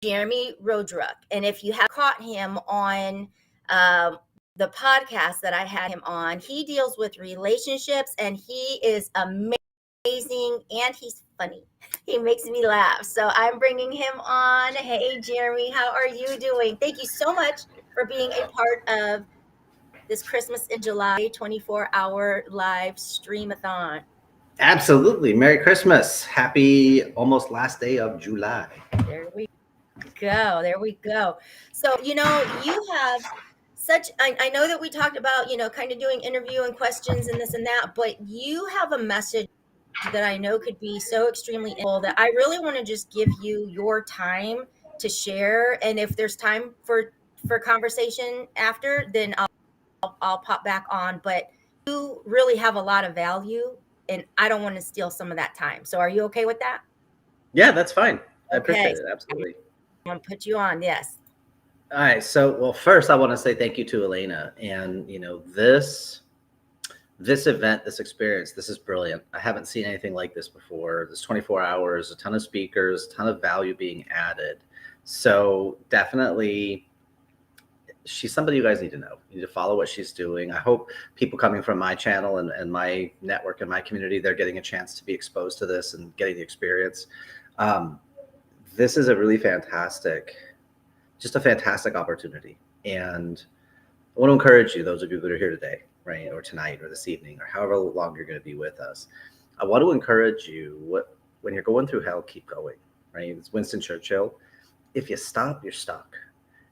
Jeremy Roadruck. And if you have caught him on the podcast that I had him on, he deals with relationships and he is amazing and he's funny. He makes me laugh. So I'm bringing him on. Hey, Jeremy, how are you doing? Thank you so much for being a part of this Christmas in July 24-hour live stream-a-thon. Absolutely. Merry Christmas. Happy almost last day of July. There we go. There we go. So, you have I know that we talked about, kind of doing interview and questions and this and that, but you have a message that I know could be so extremely impactful that I really want to just give you your time to share. And if there's time for conversation after, then I'll pop back on. But you really have a lot of value, and I don't want to steal some of that time. So, are you okay with that? Yeah, that's fine. I Okay. appreciate it. Absolutely. I'm going to put you on. Yes. All right. So, well, first I want to say thank you to Elena. And, this event, this experience, this is brilliant. I haven't seen anything like this before. This 24 hours, a ton of speakers, a ton of value being added. So definitely she's somebody you guys need to know. You need to follow what she's doing. I hope people coming from my channel and my network and my community, they're getting a chance to be exposed to this and getting the experience. This is a really fantastic opportunity. And I want to encourage you, those of you that are here today, right, or tonight, or this evening, or however long you're going to be with us. I want to encourage you, when you're going through hell, keep going, right? It's Winston Churchill. If you stop, you're stuck.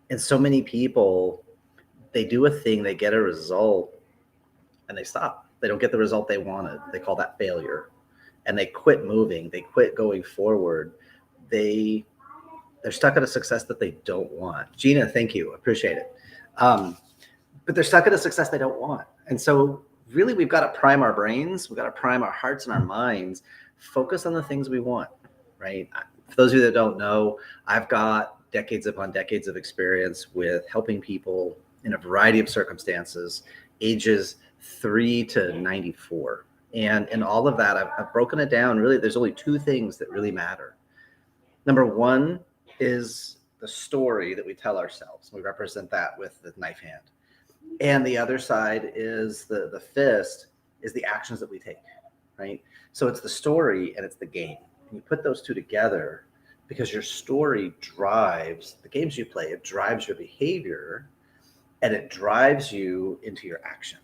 And so many people, they do a thing, they get a result, and they stop. They don't get the result they wanted. They call that failure. And they quit moving. They quit going forward. They're stuck at a success that they don't want. Gina, thank you. Appreciate it. But they're stuck at a success they don't want. And so really, we've got to prime our brains. We've got to prime our hearts and our minds. Focus on the things we want, right? For those of you that don't know, I've got decades upon decades of experience with helping people in a variety of circumstances, ages 3 to 94. And in all of that, I've broken it down. Really, there's only two things that really matter. Number one is the story that we tell ourselves. We represent that with the knife hand. And the other side is the fist, is the actions that we take, right? So it's the story and it's the game. And you put those two together because your story drives the games you play. It drives your behavior and it drives you into your action.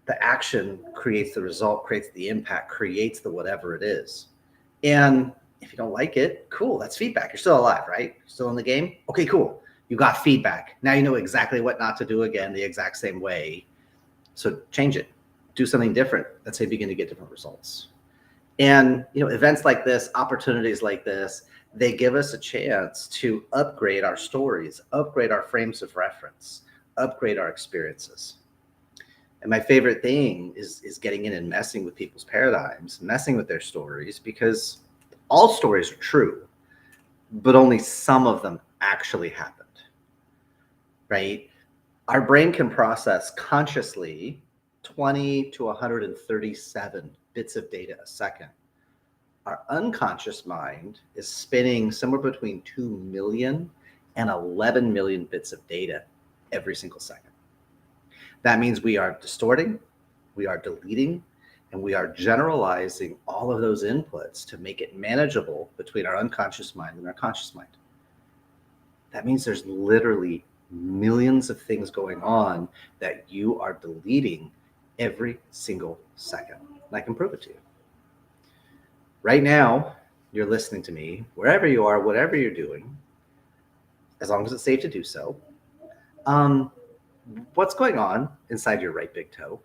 The action creates the result, creates the impact, creates the whatever it is. And if you don't like it, cool, that's feedback. You're still alive, right? You're still in the game? Okay, cool. You got feedback. Now you know exactly what not to do again the exact same way. So change it. Do something different. That's how you begin to get different results. And events like this, opportunities like this, they give us a chance to upgrade our stories, upgrade our frames of reference, upgrade our experiences. And my favorite thing is getting in and messing with people's paradigms, messing with their stories, because all stories are true, but only some of them actually happened, right? Our brain can process consciously 20 to 137 bits of data a second. Our unconscious mind is spinning somewhere between 2 million and 11 million bits of data every single second. That means we are distorting, we are deleting, and we are generalizing all of those inputs to make it manageable between our unconscious mind and our conscious mind. That means there's literally millions of things going on that you are deleting every single second. And I can prove it to you. Right now, you're listening to me, wherever you are, whatever you're doing, as long as it's safe to do so. What's going on inside your right big toe?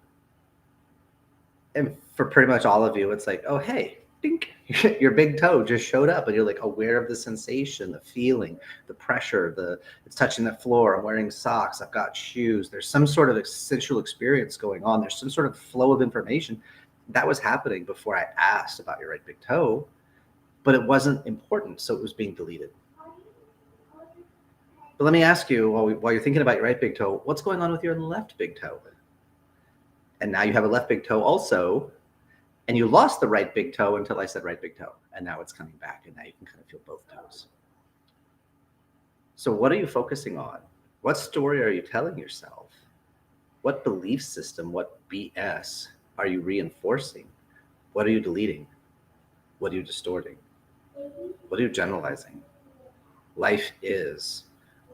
And for pretty much all of you, it's like, oh, hey, dink, your big toe just showed up and you're like aware of the sensation, the feeling, the pressure, it's touching the floor. I'm wearing socks. I've got shoes. There's some sort of sensual experience going on. There's some sort of flow of information that was happening before I asked about your right big toe, but it wasn't important. So it was being deleted. But let me ask you, while you're thinking about your right big toe, what's going on with your left big toe? And now you have a left big toe also, and you lost the right big toe until I said right big toe. And now it's coming back, and now you can kind of feel both toes. So what are you focusing on? What story are you telling yourself? What belief system, what BS are you reinforcing? What are you deleting? What are you distorting? What are you generalizing? Life is.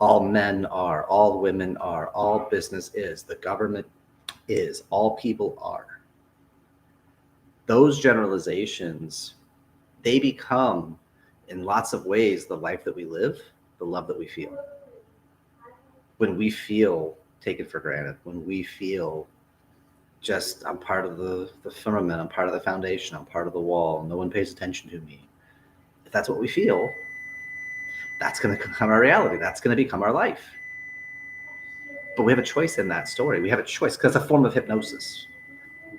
All men are. All women are. All business is. The government is. All people are. Those generalizations, they become, in lots of ways, the life that we live, the love that we feel. When we feel taken for granted, when we feel just, I'm part of the firmament, I'm part of the foundation, I'm part of the wall, no one pays attention to me. If that's what we feel, that's going to become our reality. That's going to become our life. But we have a choice in that story. We have a choice because it's a form of hypnosis.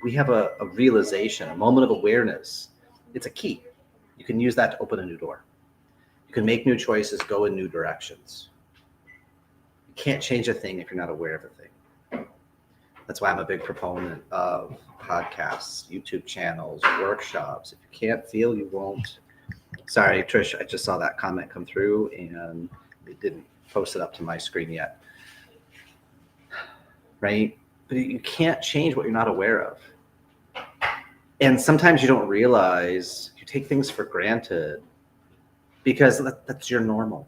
We have a realization, a moment of awareness. It's a key. You can use that to open a new door. You can make new choices, go in new directions. You can't change a thing if you're not aware of a thing. That's why I'm a big proponent of podcasts, YouTube channels, workshops. If you can't feel, you won't. Sorry, Trish, I just saw that comment come through and it didn't post it up to my screen yet. Right? But you can't change what you're not aware of. And sometimes you don't realize, you take things for granted because that's your normal.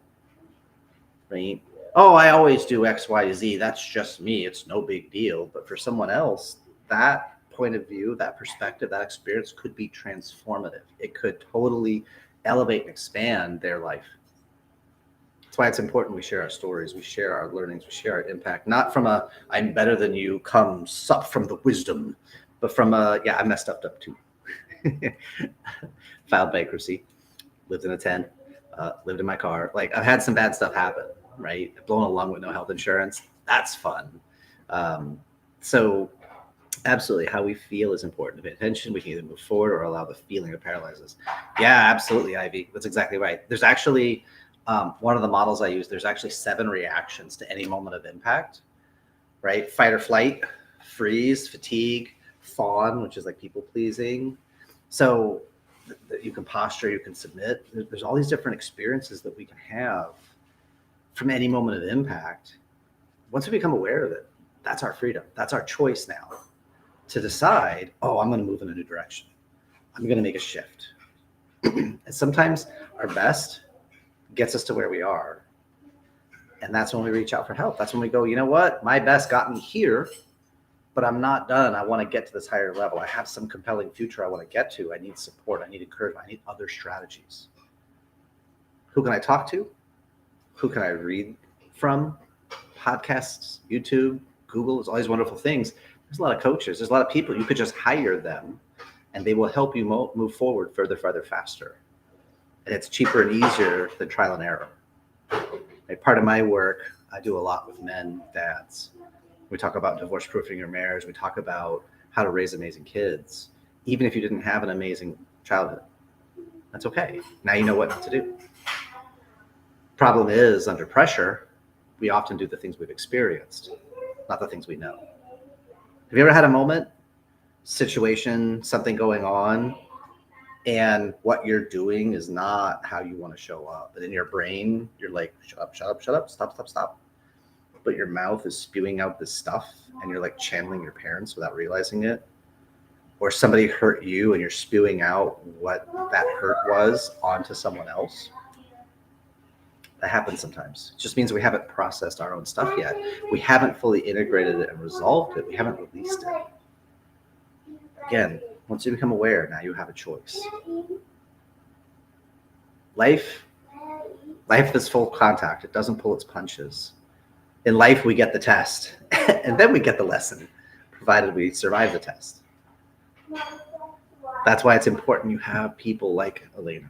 Right? Oh, I always do X, Y, Z. That's just me. It's no big deal. But for someone else, that point of view, that perspective, that experience could be transformative. It could totally elevate and expand their life. That's why it's important we share our stories, we share our learnings, we share our impact, not from a I'm better than you, come sup from the wisdom, but from a, yeah, I messed up too. Filed bankruptcy, lived in a tent, lived in my car. Like I've had some bad stuff happen, right? I've blown a lung with no health insurance. That's fun. So absolutely, how we feel is important to pay attention. We can either move forward or allow the feeling to paralyze us. Yeah, absolutely, Ivy. That's exactly right. There's actually one of the models I use, there's actually 7 reactions to any moment of impact, right? Fight or flight, freeze, fatigue, fawn, which is like people pleasing. So you can posture, you can submit. There's all these different experiences that we can have from any moment of impact. Once we become aware of it, that's our freedom. That's our choice now to decide, oh, I'm going to move in a new direction. I'm going to make a shift. And sometimes our best gets us to where we are. And that's when we reach out for help. That's when we go, you know what? My best got me here, but I'm not done. I want to get to this higher level. I have some compelling future I want to get to. I need support. I need encouragement. I need other strategies. Who can I talk to? Who can I read from? Podcasts, YouTube, Google, there's all these wonderful things. There's a lot of coaches. There's a lot of people. You could just hire them and they will help you move forward further, faster. And it's cheaper and easier than trial and error. Like part of my work, I do a lot with men, dads. We talk about divorce-proofing your marriage. We talk about how to raise amazing kids. Even if you didn't have an amazing childhood, that's okay. Now you know what not to do. Problem is, under pressure, we often do the things we've experienced, not the things we know. Have you ever had a moment, situation, something going on, and what you're doing is not how you want to show up? But in your brain, you're like, shut up, stop. But your mouth is spewing out this stuff and you're like channeling your parents without realizing it. Or somebody hurt you and you're spewing out what that hurt was onto someone else. That happens sometimes. It just means we haven't processed our own stuff yet. We haven't fully integrated it and resolved it. We haven't released it. Again, once you become aware, now you have a choice. Life is full contact. It doesn't pull its punches. In life, we get the test, and then we get the lesson, provided we survive the test. That's why it's important you have people like Elena,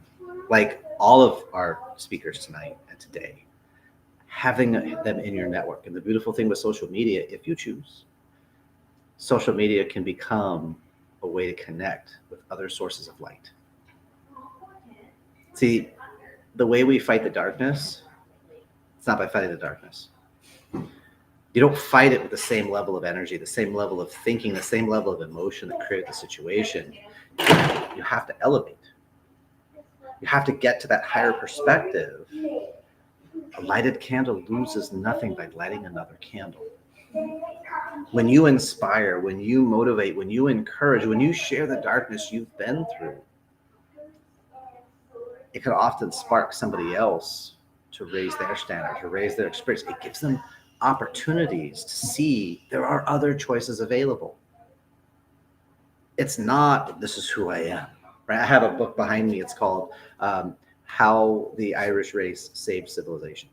like all of our speakers tonight and today, having them in your network. And the beautiful thing with social media, if you choose, social media can become a way to connect with other sources of light. See, the way we fight the darkness, it's not by fighting the darkness. You don't fight it with the same level of energy, the same level of thinking, the same level of emotion that created the situation. You have to elevate. You have to get to that higher perspective A lighted candle loses nothing by lighting another candle. When you inspire, when you motivate, when you encourage, when you share the darkness you've been through, it can often spark somebody else to raise their standard, to raise their experience. It gives them opportunities to see there are other choices available. It's not, this is who I am, right? I have a book behind me. It's called How the Irish Race Saved Civilization.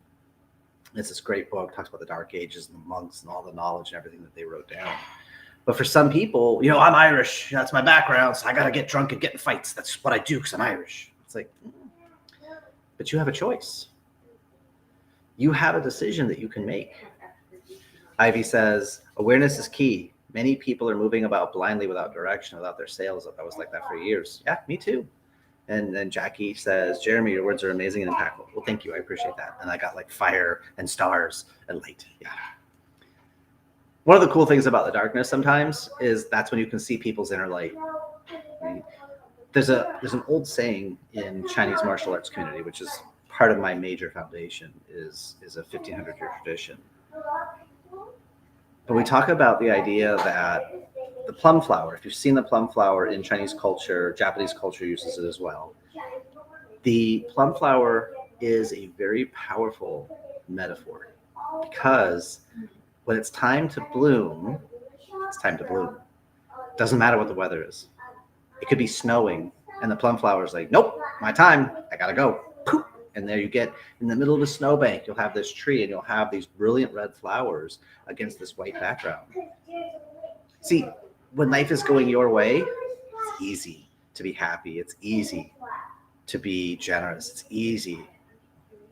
It's this great book, talks about the Dark Ages and the monks and all the knowledge and everything that they wrote down. But for some people, I'm Irish. That's my background. So I got to get drunk and get in fights. That's what I do because I'm Irish. It's like, but you have a choice. You have a decision that you can make. Ivy says, awareness is key. Many people are moving about blindly without direction, without their sails up. I was like that for years. Yeah, me too. And then Jackie says, Jeremy, your words are amazing and impactful. Well, thank you. I appreciate that. And I got like fire and stars and light. Yeah. One of the cool things about the darkness sometimes is that's when you can see people's inner light. Right? There's an old saying in Chinese martial arts community, which is part of my major foundation, is a 1500-year tradition. But we talk about the idea that the plum flower, if you've seen the plum flower in Chinese culture, Japanese culture uses it as well. The plum flower is a very powerful metaphor because when it's time to bloom, it's time to bloom. Doesn't matter what the weather is. It could be snowing and the plum flower is like, nope, my time, I gotta go. Poof. And there you get in the middle of a snowbank, you'll have this tree and you'll have these brilliant red flowers against this white background. See, when life is going your way, it's easy to be happy. It's easy to be generous. It's easy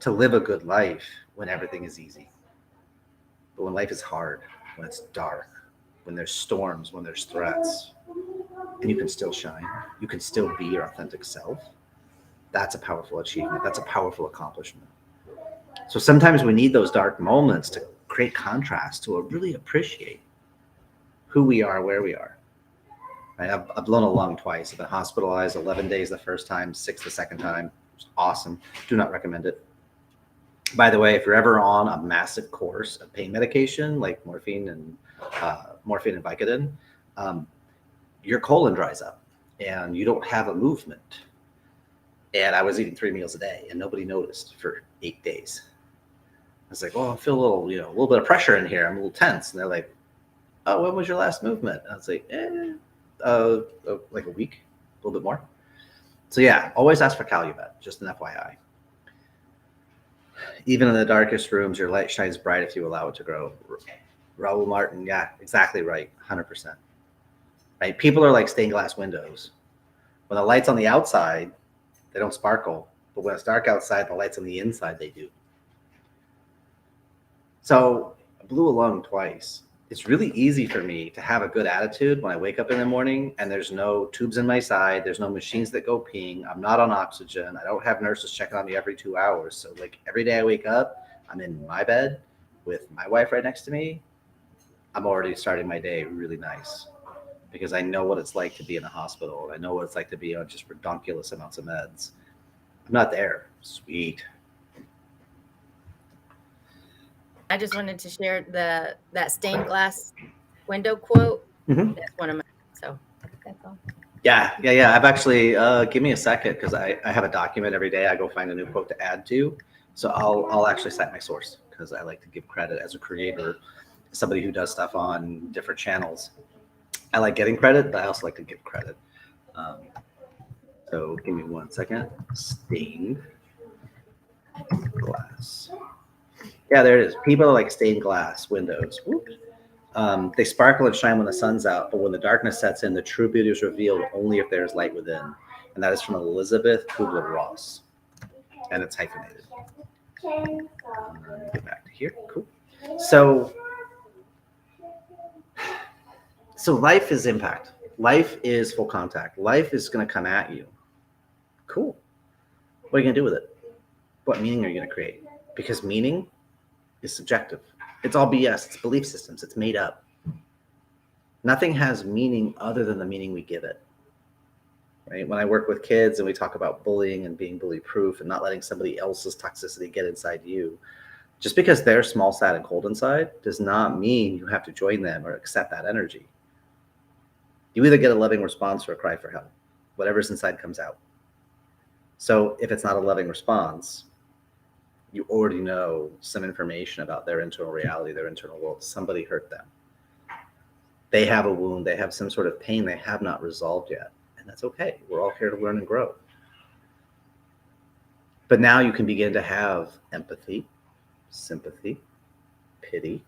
to live a good life when everything is easy. But when life is hard, when it's dark, when there's storms, when there's threats, and you can still shine, you can still be your authentic self, that's a powerful achievement. That's a powerful accomplishment. So sometimes we need those dark moments to create contrast, to really appreciate who we are, where we are. Right? I've blown a lung twice. I've been hospitalized 11 days the first time, 6 the second time. It was awesome. Do not recommend it. By the way, if you're ever on a massive course of pain medication like morphine and Vicodin, your colon dries up and you don't have a movement. And I was eating 3 meals a day and nobody noticed for 8 days. I was like, well, I feel a little bit of pressure in here. I'm a little tense. And they're like, oh, when was your last movement? And I was like, like a week, a little bit more. So yeah, always ask for Calumet, just an FYI. Even in the darkest rooms, your light shines bright if you allow it to grow. Raul Martin, yeah, exactly right, 100%. Right? People are like stained glass windows. When the light's on the outside, they don't sparkle. But when it's dark outside, the lights on the inside, they do. So I blew a lung twice. It's really easy for me to have a good attitude when I wake up in the morning and there's no tubes in my side. There's no machines that go peeing. I'm not on oxygen. I don't have nurses checking on me every 2 hours. So like every day I wake up, I'm in my bed with my wife right next to me. I'm already starting my day really nice because I know what it's like to be in a hospital. I know what it's like to be on just redonkulous amounts of meds. I'm not there. Sweet. I just wanted to share that stained glass window quote. Mm-hmm. That's one of my, so that's all. Yeah. I've actually, give me a second because I have a document every day. I go find a new quote to add to. So I'll actually cite my source because I like to give credit as a creator, somebody who does stuff on different channels. I like getting credit, but I also like to give credit. So give me 1 second. Stained glass. Yeah, there it is. People are like stained glass windows. They sparkle and shine when the sun's out, but when the darkness sets in, the true beauty is revealed only if there is light within. And that is from Elizabeth Kubler-Ross. And it's hyphenated. Get back to here. Cool. So life is impact. Life is full contact. Life is going to come at you. Cool. What are you going to do with it? What meaning are you going to create? Because meaning is subjective. It's all BS. It's belief systems. It's made up. Nothing has meaning other than the meaning we give it. right? When I work with kids and we talk about bullying and being bully proof and not letting somebody else's toxicity get inside you, just because they're small, sad, and cold inside does not mean you have to join them or accept that energy. You either get a loving response or a cry for help. Whatever's inside comes out. So if it's not a loving response, you already know some information about their internal reality, their internal world. Somebody hurt them. They have a wound. They have some sort of pain they have not resolved yet. And that's okay. We're all here to learn and grow. But now you can begin to have empathy, sympathy, pity.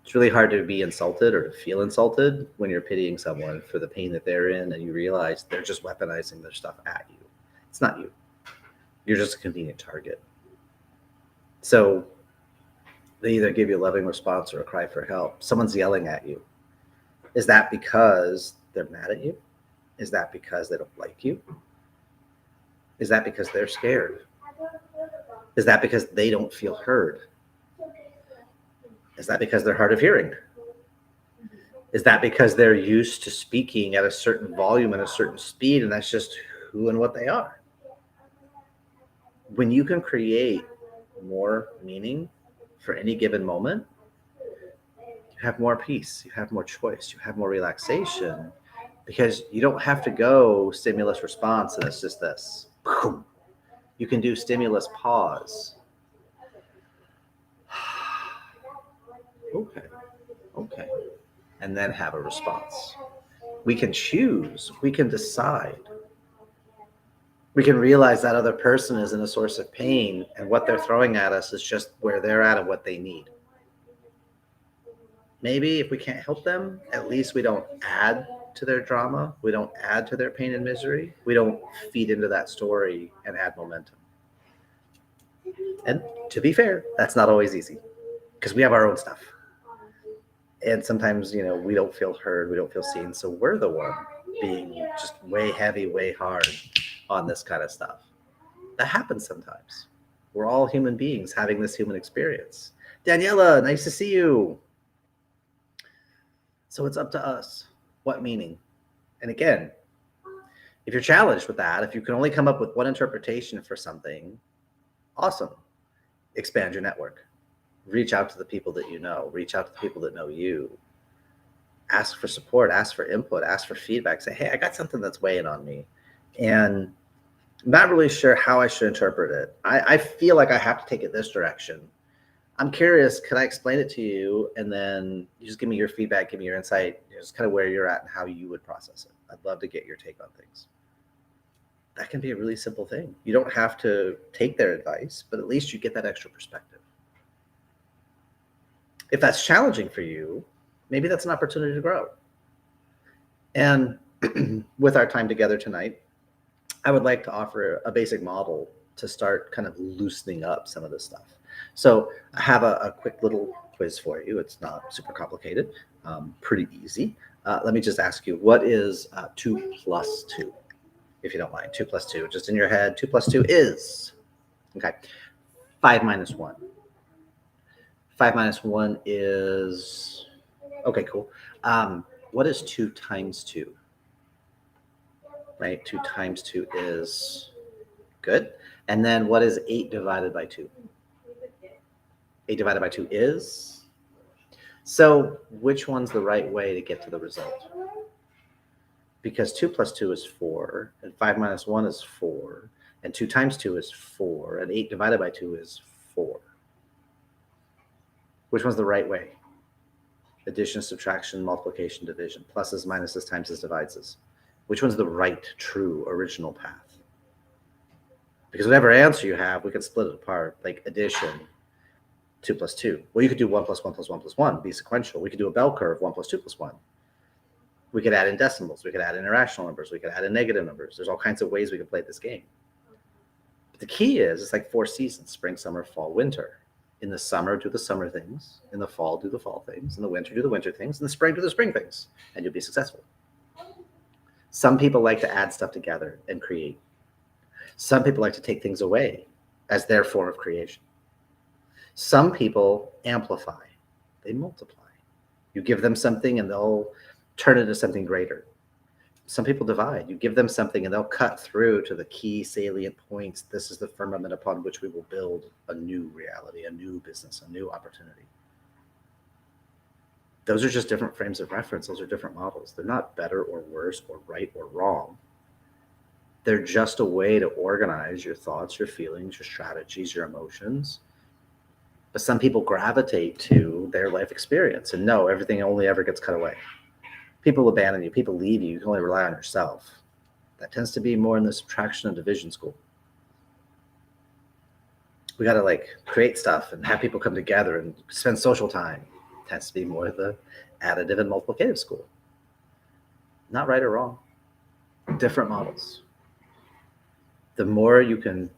It's really hard to be insulted or to feel insulted when you're pitying someone for the pain that they're in and you realize they're just weaponizing their stuff at you. It's not you. You're just a convenient target. So they either give you a loving response or a cry for help. Someone's yelling at you. Is that because they're mad at you? Is that because they don't like you? Is that because they're scared? Is that because they don't feel heard? Is that because they're hard of hearing? Is that because they're used to speaking at a certain volume and a certain speed, and that's just who and what they are? When you can create more meaning for any given moment, you have more peace, you have more choice, you have more relaxation, because you don't have to go stimulus response and it's just this. You can do stimulus pause. Okay. And then have a response. We can choose, we can decide. We can realize that other person is in a source of pain and what they're throwing at us is just where they're at and what they need. Maybe if we can't help them, at least we don't add to their drama. We don't add to their pain and misery. We don't feed into that story and add momentum. And to be fair, that's not always easy because we have our own stuff. And sometimes, we don't feel heard, we don't feel seen. So we're the one being just way heavy, way hard on this kind of stuff. That happens sometimes. We're all human beings having this human experience. Daniela, nice to see you. So it's up to us. What meaning? And again, if you're challenged with that, if you can only come up with one interpretation for something, awesome. Expand your network. Reach out to the people that you know. Reach out to the people that know you. Ask for support. Ask for input. Ask for feedback. Say, hey, I got something that's weighing on me. And I'm not really sure how I should interpret it. I feel like I have to take it this direction. I'm curious, could I explain it to you? And then you just give me your feedback, give me your insight, just kind of where you're at and how you would process it. I'd love to get your take on things. That can be a really simple thing. You don't have to take their advice, but at least you get that extra perspective. If that's challenging for you, maybe that's an opportunity to grow. And with our time together tonight, I would like to offer a basic model to start kind of loosening up some of this stuff. So I have a quick little quiz for you. It's not super complicated, pretty easy. Let me just ask you, what is 2 plus 2? If you don't mind, 2 plus 2, just in your head, 2 plus 2 is, okay, 5 minus 1. 5 minus 1 is, okay, cool. What is 2 times 2? Right, 2 times 2 is, good. And then what is 8 divided by 2? 8 divided by 2 is, so which one's the right way to get to the result? Because 2 plus 2 is 4, and 5 minus 1 is 4, and 2 times 2 is 4, and 8 divided by 2 is 4. Which one's the right way? Addition, subtraction, multiplication, division. Pluses, minuses, timeses, divides. Which one's the right, true, original path? Because whatever answer you have, we can split it apart, like addition, 2 plus 2. Well, you could do 1 plus 1 plus 1 plus 1, be sequential. We could do a bell curve, 1 plus 2 plus 1. We could add in decimals. We could add in irrational numbers. We could add in negative numbers. There's all kinds of ways we can play this game. But the key is, it's like 4 seasons, spring, summer, fall, winter. In the summer, do the summer things. In the fall, do the fall things. In the winter, do the winter things. In the spring, do the spring things. And you'll be successful. Some people like to add stuff together and create. Some people like to take things away as their form of creation. Some people amplify. They multiply. You give them something and they'll turn it into something greater. Some people divide. You give them something and they'll cut through to the key salient points. This is the firmament upon which we will build a new reality, a new business, a new opportunity. Those are just different frames of reference. Those are different models. They're not better or worse or right or wrong. They're just a way to organize your thoughts, your feelings, your strategies, your emotions. But some people gravitate to their life experience and know everything only ever gets cut away. People abandon you. People leave you. You can only rely on yourself. That tends to be more in the subtraction and division school. We got to like create stuff and have people come together and spend social time. It tends to be more the additive and multiplicative school. Not right or wrong. Different models. The more you can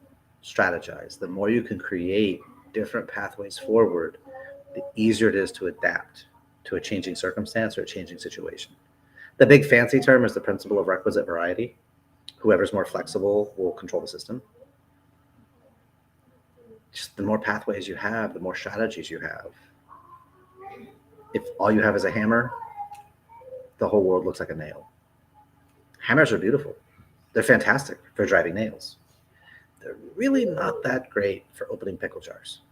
strategize, the more you can create different pathways forward, the easier it is to adapt to a changing circumstance or a changing situation. The big fancy term is the principle of requisite variety. Whoever's more flexible will control the system. Just the more pathways you have, the more strategies you have. If all you have is a hammer, the whole world looks like a nail. Hammers are beautiful. They're fantastic for driving nails. They're really not that great for opening pickle jars,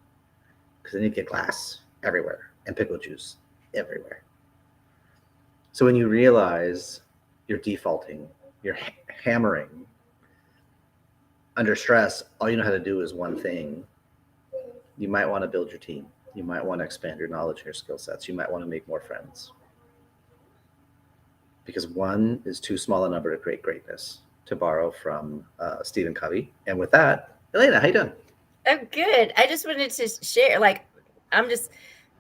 because then you get glass everywhere and pickle juice everywhere. So when you realize you're defaulting, you're hammering under stress, all you know how to do is one thing. You might want to build your team. You might want to expand your knowledge and your skill sets. You might want to make more friends, because one is too small a number to create greatness, to borrow from Stephen Covey. And with that, Elena, how you doing? I'm good. I just wanted to share, like,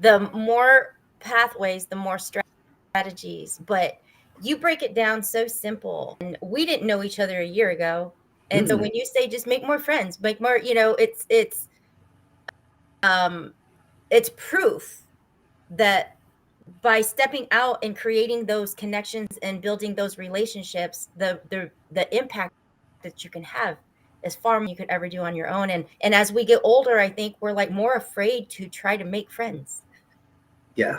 the more pathways, the more strategies, but you break it down so simple. And we didn't know each other a year ago. And so when you say just make more friends, make more, it's proof that by stepping out and creating those connections and building those relationships, the impact that you can have is far more than you could ever do on your own. And as we get older, I think we're like more afraid to try to make friends. Yeah.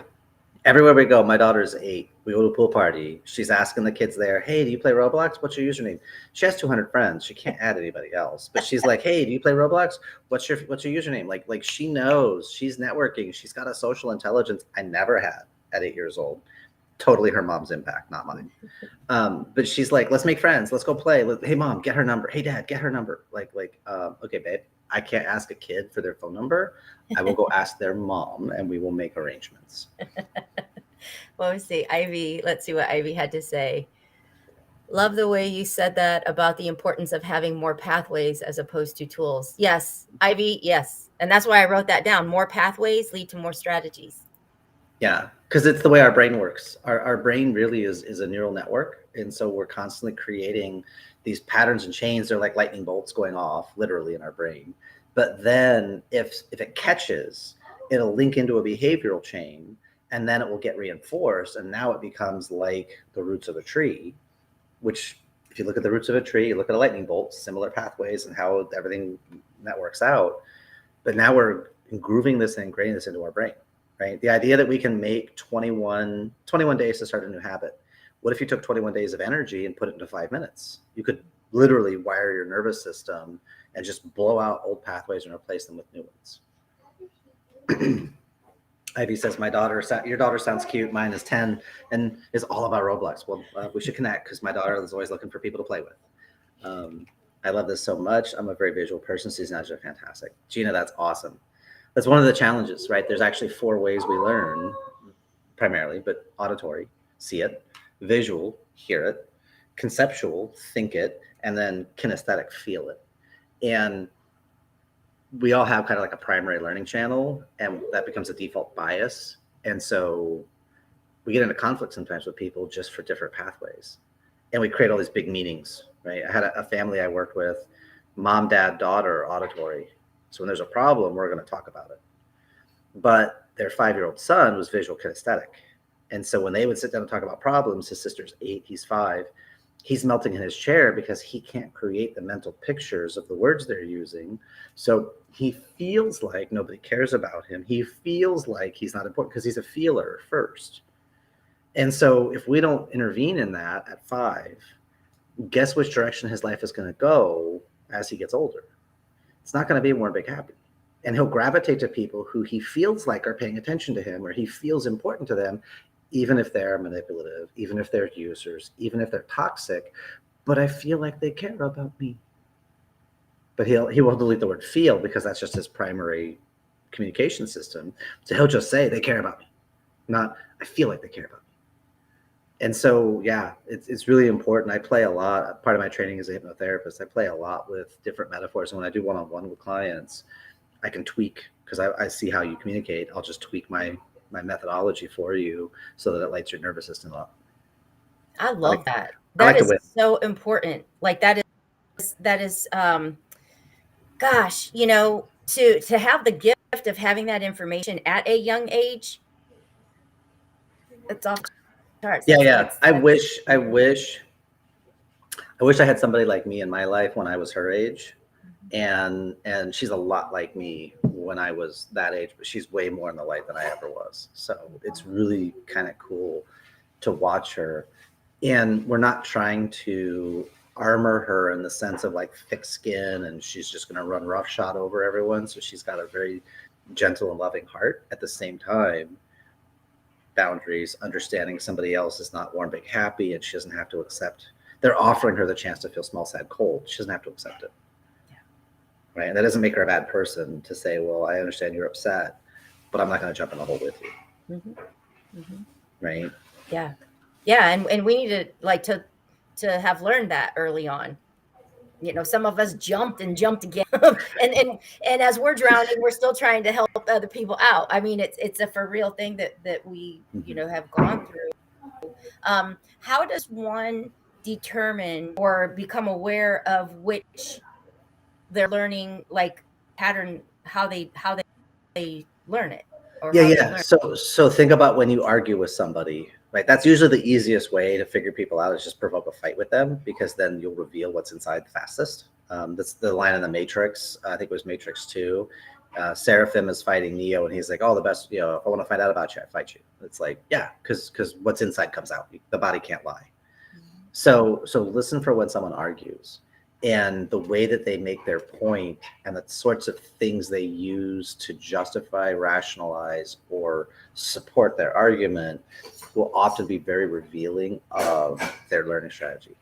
Everywhere we go, my daughter's 8. We go to a pool party. She's asking the kids there, hey, do you play Roblox? What's your username? She has 200 friends. She can't add anybody else. But she's like, hey, do you play Roblox? What's your username? Like she knows. She's networking. She's got a social intelligence I never had at 8 years old. Totally her mom's impact, not mine. But she's like, let's make friends. Let's go play. Hey, mom, get her number. Hey, dad, get her number. Okay, babe, I can't ask a kid for their phone number. I will go ask their mom and we will make arrangements. Well, we see Ivy. Let's see what Ivy had to say. Love the way you said that about the importance of having more pathways as opposed to tools. Yes, Ivy, yes. And that's why I wrote that down. More pathways lead to more strategies. Yeah, because it's the way our brain works. Our brain really is a neural network. And so we're constantly creating these patterns and chains. They're like lightning bolts going off literally in our brain. But then if it catches, it'll link into a behavioral chain, and then it will get reinforced. And now it becomes like the roots of a tree, which if you look at the roots of a tree, you look at a lightning bolt, similar pathways and how everything networks out. But now we're grooving this and ingraining this into our brain. Right? The idea that we can make 21 days to start a new habit. What if you took 21 days of energy and put it into 5 minutes? You could literally wire your nervous system and just blow out old pathways and replace them with new ones. Ivy says, your daughter sounds cute. Mine is 10 and is all about Roblox. Well, we should connect because my daughter is always looking for people to play with. I love this so much. I'm a very visual person. So these knives are fantastic. Gina, that's awesome. That's one of the challenges, right? There's actually 4 ways we learn primarily, but auditory, see it, visual, hear it, conceptual, think it, and then kinesthetic, feel it. And we all have kind of like a primary learning channel, and that becomes a default bias. And so we get into conflict sometimes with people just for different pathways. And we create all these big meetings, right? I had a family I worked with, mom, dad, daughter, auditory. So when there's a problem, we're going to talk about it. But their 5-year-old son was visual kinesthetic. And so when they would sit down and talk about problems, his sister's 8, he's 5, he's melting in his chair because he can't create the mental pictures of the words they're using. So he feels like nobody cares about him. He feels like he's not important because he's a feeler first. And so if we don't intervene in that at 5, guess which direction his life is going to go as he gets older? It's not going to be more big happy. And he'll gravitate to people who he feels like are paying attention to him, or he feels important to them, even if they're manipulative, even if they're users, even if they're toxic. But I feel like they care about me. But he will delete the word feel, because that's just his primary communication system. So he'll just say they care about me, not I feel like they care about me. And so, yeah, it's really important. I play a lot. Part of my training as a hypnotherapist, I play a lot with different metaphors. And when I do one-on-one with clients, I can tweak, because I see how you communicate. I'll just tweak my methodology for you so that it lights your nervous system up. I love that. That is so important. Like that is gosh, you know, to have the gift of having that information at a young age, it's off the charts. Yeah. I wish I had somebody like me in my life when I was her age. And she's a lot like me when I was that age, but she's way more in the light than I ever was. So it's really kind of cool to watch her. And we're not trying to armor her in the sense of like thick skin and she's just going to run roughshod over everyone. So she's got a very gentle and loving heart. At the same time, boundaries, understanding somebody else is not warm, big, happy, and she doesn't have to accept. They're offering her the chance to feel small, sad, cold. She doesn't have to accept it. Right. And that doesn't make her a bad person to say, well, I understand you're upset, but I'm not going to jump in the hole with you. Right. Yeah. Yeah. And we need to like to have learned that early on. You know, some of us jumped again. and as we're drowning, we're still trying to help other people out. I mean, it's a for real thing that we, you know, have gone through. How does one determine or become aware of which they're learning, like pattern, how they learn it? Or yeah. So think about when you argue with somebody, right? That's usually the easiest way to figure people out, is just provoke a fight with them, because then you'll reveal what's inside the fastest. That's the line in the Matrix. I think it was Matrix 2. Seraphim is fighting Neo, and he's like, "Oh, the best. You know, if I want to find out about you, I fight you." It's like, yeah, because what's inside comes out. The body can't lie. So listen for when someone argues. And the way that they make their point and the sorts of things they use to justify, rationalize, or support their argument will often be very revealing of their learning strategy,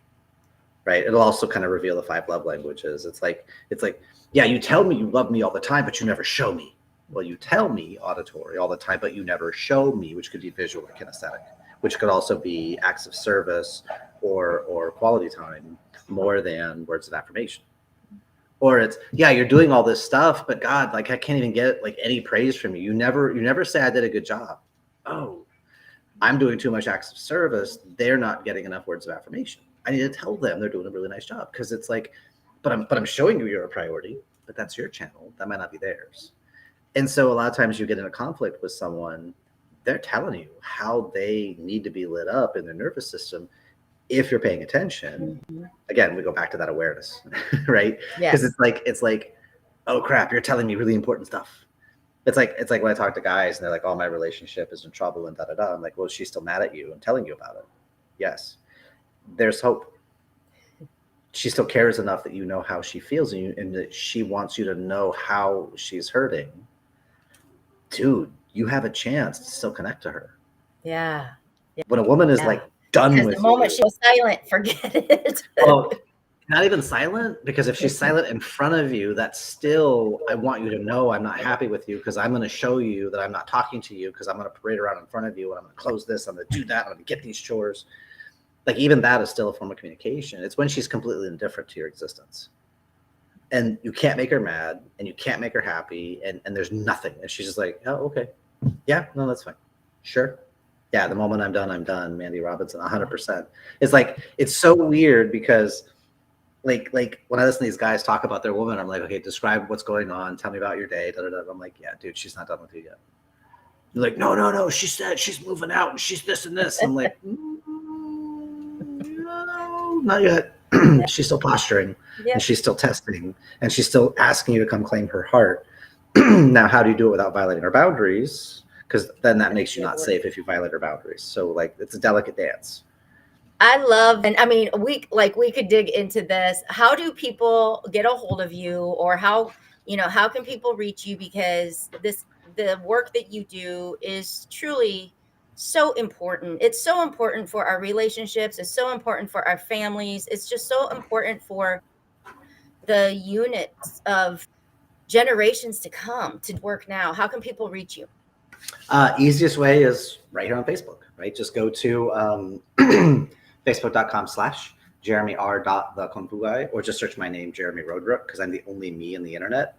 right? It'll also kind of reveal the 5 love languages. It's like, yeah, you tell me you love me all the time, but you never show me. Well, you tell me auditory all the time, but you never show me, which could be visual or kinesthetic, which could also be acts of service or quality time, more than words of affirmation. Or it's, yeah, you're doing all this stuff, but God, like I can't even get like any praise from you. You never say I did a good job. Oh, I'm doing too much acts of service. They're not getting enough words of affirmation. I need to tell them they're doing a really nice job, because it's like, but I'm showing you you're a priority, but that's your channel. That might not be theirs. And so a lot of times you get in a conflict with someone, they're telling you how they need to be lit up in their nervous system. If you're paying attention, again, we go back to that awareness, right? Because it's like, oh crap, you're telling me really important stuff. It's like when I talk to guys and they're like, oh, my relationship is in trouble and da-da-da. I'm like, well, she's still mad at you and telling you about it. Yes, there's hope. She still cares enough that you know how she feels and that she wants you to know how she's hurting. Dude, you have a chance to still connect to her. Yeah. When a woman is like, done because with the moment you. she was silent, forget it. Well, not even silent, because if she's silent in front of you, that's still, I want you to know I'm not happy with you, because I'm going to show you that I'm not talking to you, because I'm going to parade around in front of you and I'm going to close this, I'm going to do that, I'm going to get these chores. Like even that is still a form of communication. It's when she's completely indifferent to your existence. And you can't make her mad and you can't make her happy, and there's nothing. And she's just like, oh, okay. Yeah, no, that's fine. Sure. Yeah, the moment I'm done, Mandy Robinson, 100%. It's like, it's so weird because like when I listen to these guys talk about their woman, I'm like, okay, describe what's going on. Tell me about your day. Da, da, da. I'm like, yeah, dude, she's not done with you yet. They're like, no, she said she's moving out and she's this and this. I'm like, no, not yet. She's still posturing and she's still testing and she's still asking you to come claim her heart. Now, how do you do it without violating her boundaries? because then that makes you not safe if you violate her boundaries. So like it's a delicate dance. I love, and I mean, we could dig into this. How do people get a hold of you, or how can people reach you? Because the work that you do is truly so important. It's so important for our relationships. It's so important for our families. It's just so important for the units of generations to come to work now. How can people reach you? Easiest way is right here on Facebook, right? Just go to facebook.com/Jeremy R. Kung Fu Guy, or just search my name, Jeremy Roadruck, because I'm the only me in the internet.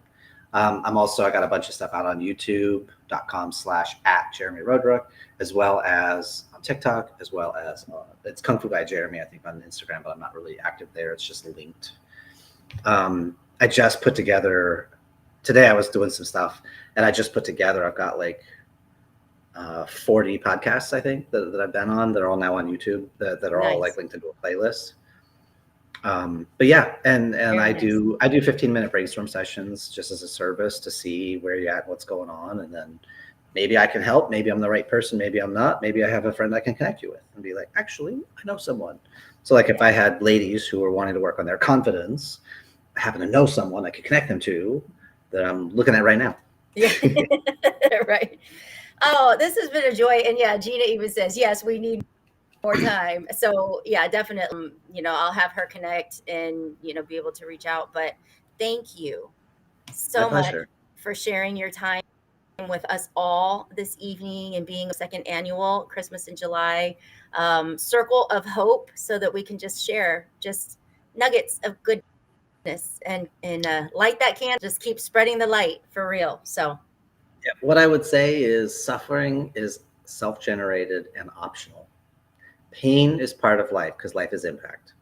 I got a bunch of stuff out on youtube.com/@Jeremy Roadruck, as well as on TikTok, as well as it's Kung Fu Guy Jeremy, I think, on Instagram, but I'm not really active there. It's just linked. I just put together, today I was doing some stuff, and I just put together, I've got like 40 podcasts, I think, that I've been on. They're all now on YouTube that are all like linked into a playlist. But yeah, and I do 15-minute brainstorm sessions just as a service to see where you're at, what's going on, and then maybe I can help. Maybe I'm the right person. Maybe I'm not. Maybe I have a friend I can connect you with and be like, actually, I know someone. So like if I had ladies who were wanting to work on their confidence, I happen to know someone I could connect them to that I'm looking at right now. Yeah, right. Oh, this has been a joy. And yeah, Gina even says, yes, we need more time. So yeah, definitely, I'll have her connect and, be able to reach out. But thank you so much for sharing your time with us all this evening and being a second annual Christmas in July Circle of Hope, so that we can just share just nuggets of goodness and light that candle, just keep spreading the light for real. So yeah, what I would say is suffering is self-generated and optional. Pain is part of life because life is impact.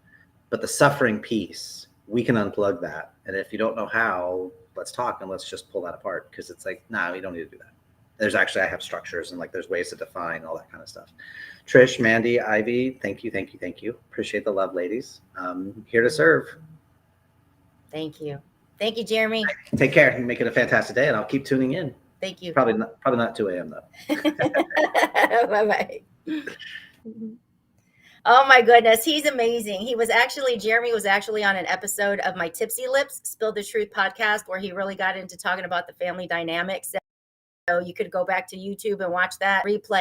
But the suffering piece, we can unplug that. And if you don't know how, let's talk and let's just pull that apart, because it's like, no, you don't need to do that. There's actually, I have structures and like there's ways to define all that kind of stuff. Trish, Mandy, Ivy, thank you. Appreciate the love, ladies. Here to serve. Thank you, Jeremy. Take care and make it a fantastic day, and I'll keep tuning in. Thank you. Probably not 2 a.m. though. Bye-bye. Oh my goodness, he's amazing. Jeremy was actually on an episode of my Tipsy Lips Spill the Truth podcast, where he really got into talking about the family dynamics. So you could go back to YouTube and watch that replay.